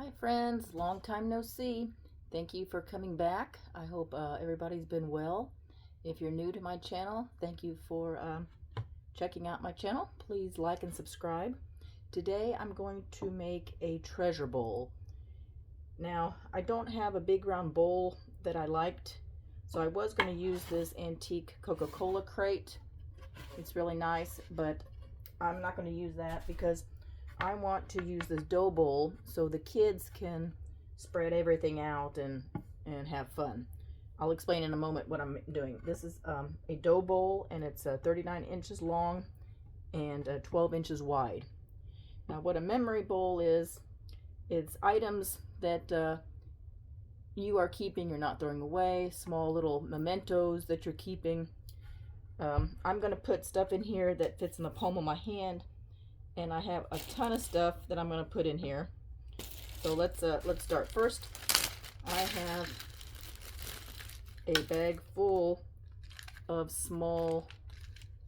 Hi friends, long time no see. Thank you for coming back. I hope everybody's been well. If you're new to my channel, thank you for checking out my channel. Please like and subscribe. Today I'm going to make a treasure bowl. Now, I don't have a big round bowl that I liked, so I was going to use this antique Coca-Cola crate. It's really nice, but I'm not going to use that because I want to use this dough bowl so the kids can spread everything out and have fun. I'll explain in a moment what I'm doing. This is a dough bowl, and it's 39 inches long and 12 inches wide. Now, what a memory bowl is, it's items that you are keeping, you're not throwing away, small little mementos that you're keeping. I'm going to put stuff in here that fits in the palm of my hand, and I have a ton of stuff that I'm going to put in here. So let's start. First, I have a bag full of small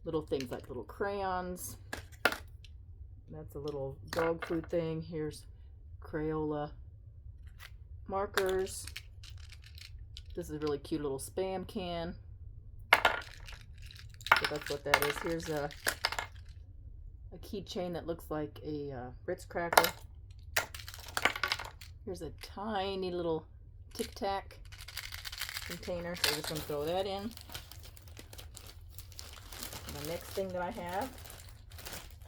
little things like little crayons. That's a little dog food thing. Here's Crayola markers. This is a really cute little Spam can. So that's what that is. Here's a keychain that looks like a Ritz cracker. Here's a tiny little Tic Tac container, so I'm just going to throw that in. The next thing that I have,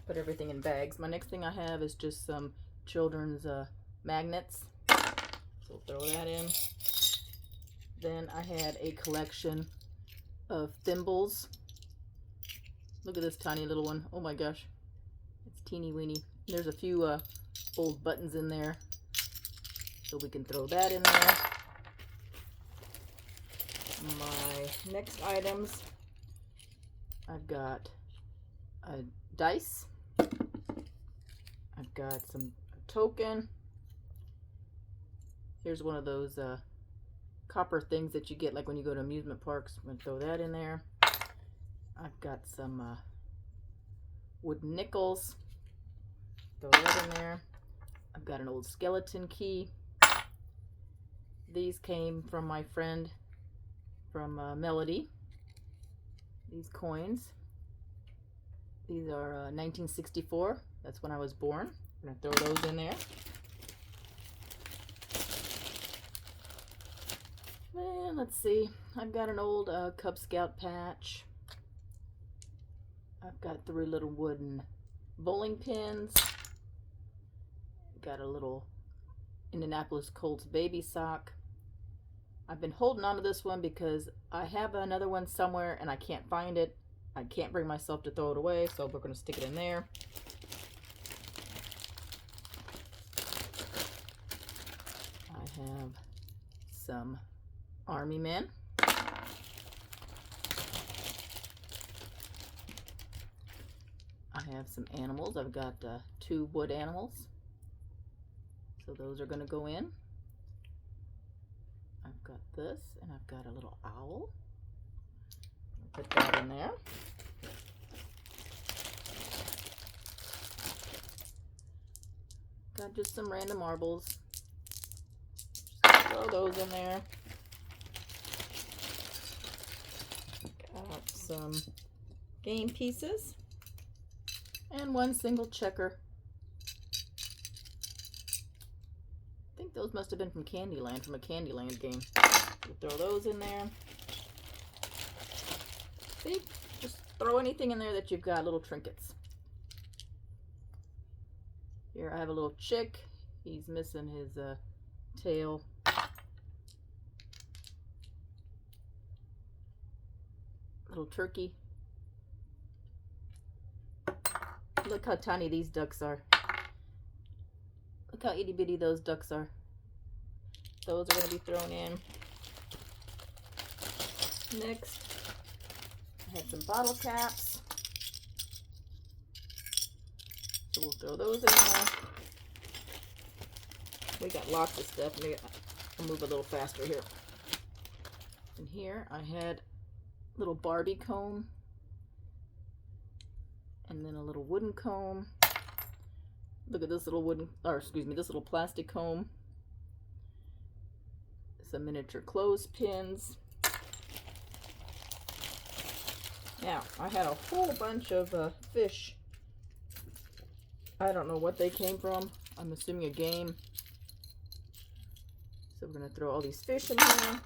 put everything in bags. My next thing I have is just some children's magnets, so throw that in. Then I had a collection of thimbles. Look at this tiny little one. Oh my gosh. It's teeny weeny. There's a few old buttons in there, so we can throw that in there. My next items, I've got a dice. I've got some token. Here's one of those copper things that you get like when you go to amusement parks. I'm going to throw that in there. I've got some wooden nickels. Throw that in there. I've got an old skeleton key. These came from my friend from Melody. These coins. These are 1964. That's when I was born. I'm going to throw those in there. And let's see. I've got an old Cub Scout patch. I've got 3 little wooden bowling pins. Got a little Indianapolis Colts baby sock. I've been holding on to this one because I have another one somewhere and I can't find it. I can't bring myself to throw it away, so we're going to stick it in there. I have some army men. I have some animals. I've got 2 wood animals. So those are going to go in. I've got this, and I've got a little owl. I'll put that in there. Got just some random marbles. Just throw those in there. Got some game pieces. And 1 single checker. I think those must have been from Candyland, from a Candyland game. We'll throw those in there. See? Just throw anything in there that you've got, little trinkets. Here I have a little chick. He's missing his tail. Little turkey. Look how tiny these ducks are. Look how itty bitty those ducks are. Those are going to be thrown in. Next, I have some bottle caps. So we'll throw those in there. We got lots of stuff. I'll move a little faster here. And here I had a little Barbie comb. And then a little wooden comb. Look at this little wooden, or excuse me, this little plastic comb. Some miniature clothespins. Now, I had a whole bunch of fish. I don't know what they came from. I'm assuming a game. So we're going to throw all these fish in here.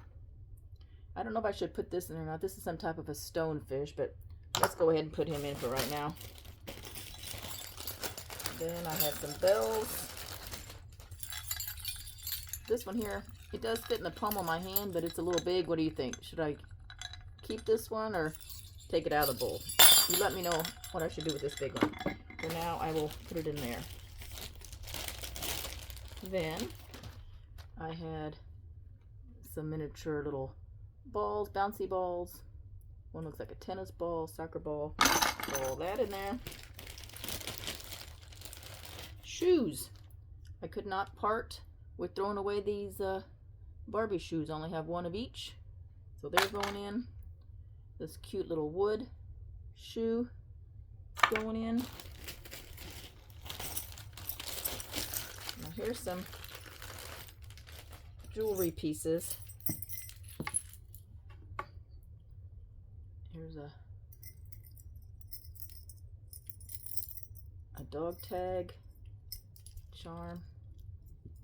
I don't know if I should put this in or not. This is some type of a stonefish, but let's go ahead and put him in for right now. Then I have some bells. This one here, it does fit in the palm of my hand, but it's a little big. What do you think? Should I keep this one or take it out of the bowl? You let me know what I should do with this big one. For now, I will put it in there. Then I had some miniature little balls, bouncy balls. One looks like a tennis ball, soccer ball. Throw all that in there. Shoes. I could not part with throwing away these Barbie shoes. I only have one of each. So they're going in. This cute little wood shoe going in. Now here's some jewelry pieces. Here's a dog tag charm.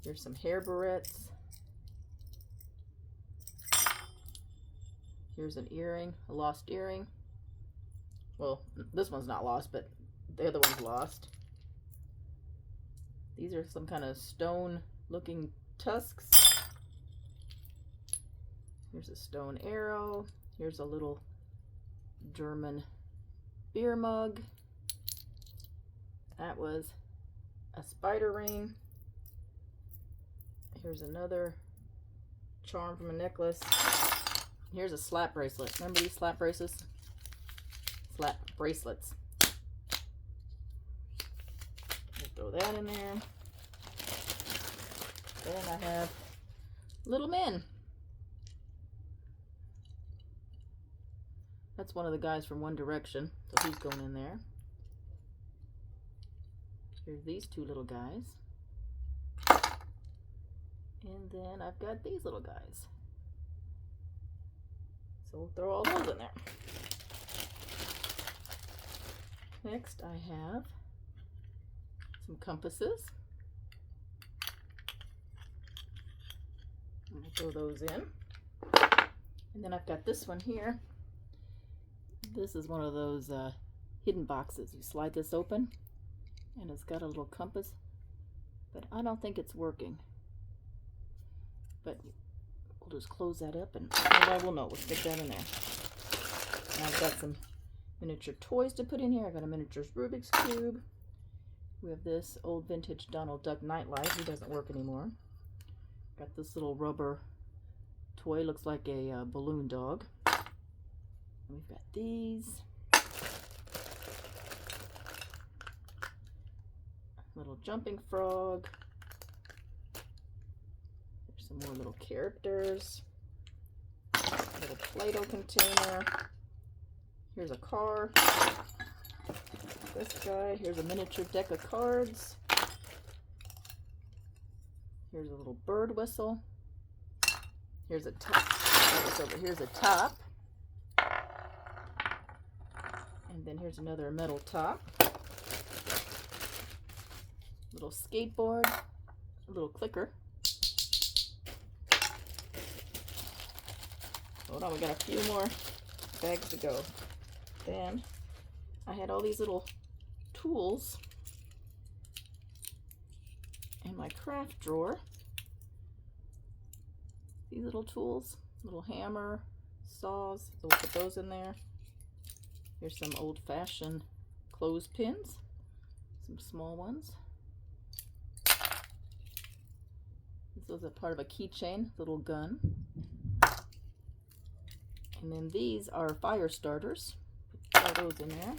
Here's some hair barrettes. Here's an earring, a lost earring. Well, this one's not lost, but the other one's lost. These are some kind of stone looking tusks. Here's a stone arrow. Here's a little German beer mug. That was a spider ring. Here's another charm from a necklace. Here's a slap bracelet. Remember these slap bracelets? Slap bracelets. We'll throw that in there. Then I have little men. That's one of the guys from One Direction, so he's going in there. Here's these two little guys. And then I've got these little guys. So we'll throw all those in there. Next I have some compasses. I'm going to throw those in. And then I've got this one here. This is one of those hidden boxes. You slide this open and it's got a little compass, but I don't think it's working. But we'll just close that up and nobody will know. We'll stick that in there. Now I've got some miniature toys to put in here. I've got a miniature Rubik's Cube. We have this old vintage Donald Duck nightlight. He doesn't work anymore. Got this little rubber toy. Looks like a balloon dog. We've got these. Little jumping frog. There's some more little characters. Little Play-Doh container. Here's a car. This guy. Here's a miniature deck of cards. Here's a little bird whistle. Here's a top. Here's a top. And then here's another metal top. Little skateboard. A little clicker. Hold on, we got a few more bags to go. Then I had all these little tools in my craft drawer. These little tools, little hammer, saws, so we'll put those in there. Here's some old-fashioned clothespins, some small ones. This was a part of a keychain, little gun. And then these are fire starters. Put those in there.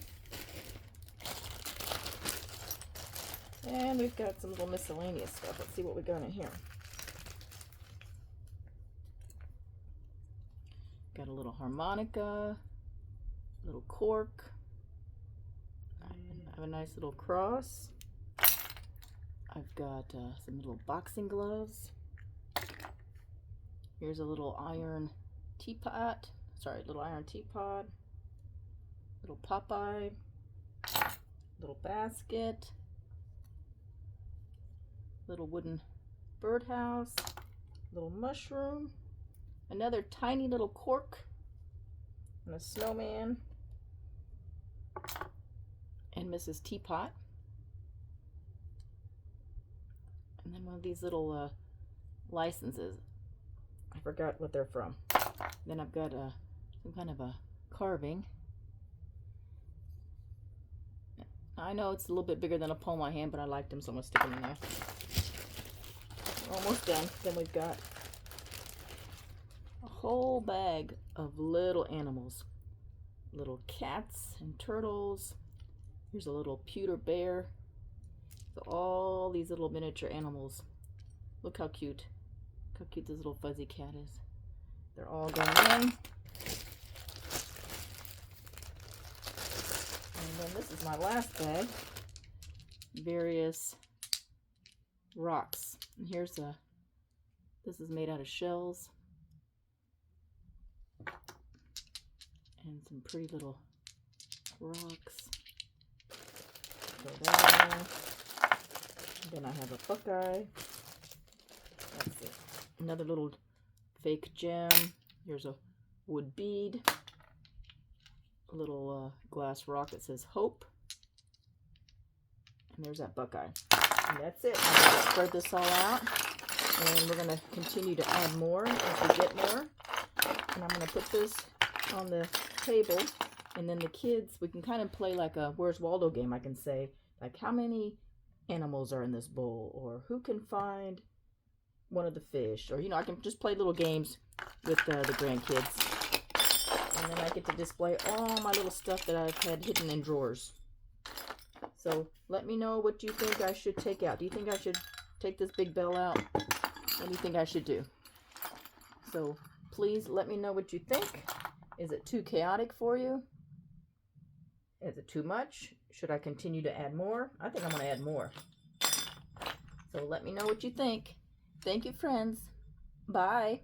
And we've got some little miscellaneous stuff. Let's see what we got in here. Got a little harmonica, little cork. I have a nice little cross. I've got some little boxing gloves. Here's a little iron teapot. Sorry, little iron teapot. Little Popeye. Little basket. Little wooden birdhouse. Little mushroom. Another tiny little cork. And a snowman. And Mrs. Teapot. And then one of these little licenses. I forgot what they're from. Then I've got some kind of a carving. I know it's a little bit bigger than a palm of my hand, but I liked them, so I'm going to stick them in there. Almost done. Then we've got a whole bag of little animals. Little cats and turtles. Here's a little pewter bear. So all these little miniature animals. Look how cute. Look how cute this little fuzzy cat is. They're all going in. And then this is my last bag. Various rocks. And here's this is made out of shells. And some pretty little rocks. Go there. Then I have a buckeye. That's it. Another little fake gem. Here's a wood bead. A little glass rock that says hope. And there's that buckeye. And that's it. I'm going to spread this all out. And we're going to continue to add more as we get more. And I'm going to put this on the table. And then the kids, we can kind of play like a Where's Waldo game. I can say, like, how many animals are in this bowl? Or who can find one of the fish? Or, you know, I can just play little games with the grandkids. And then I get to display all my little stuff that I've had hidden in drawers. So let me know what you think I should take out. Do you think I should take this big bell out? What do you think I should do? So please let me know what you think. Is it too chaotic for you? Is it too much? Should I continue to add more? I think I'm going to add more. So let me know what you think. Thank you, friends. Bye.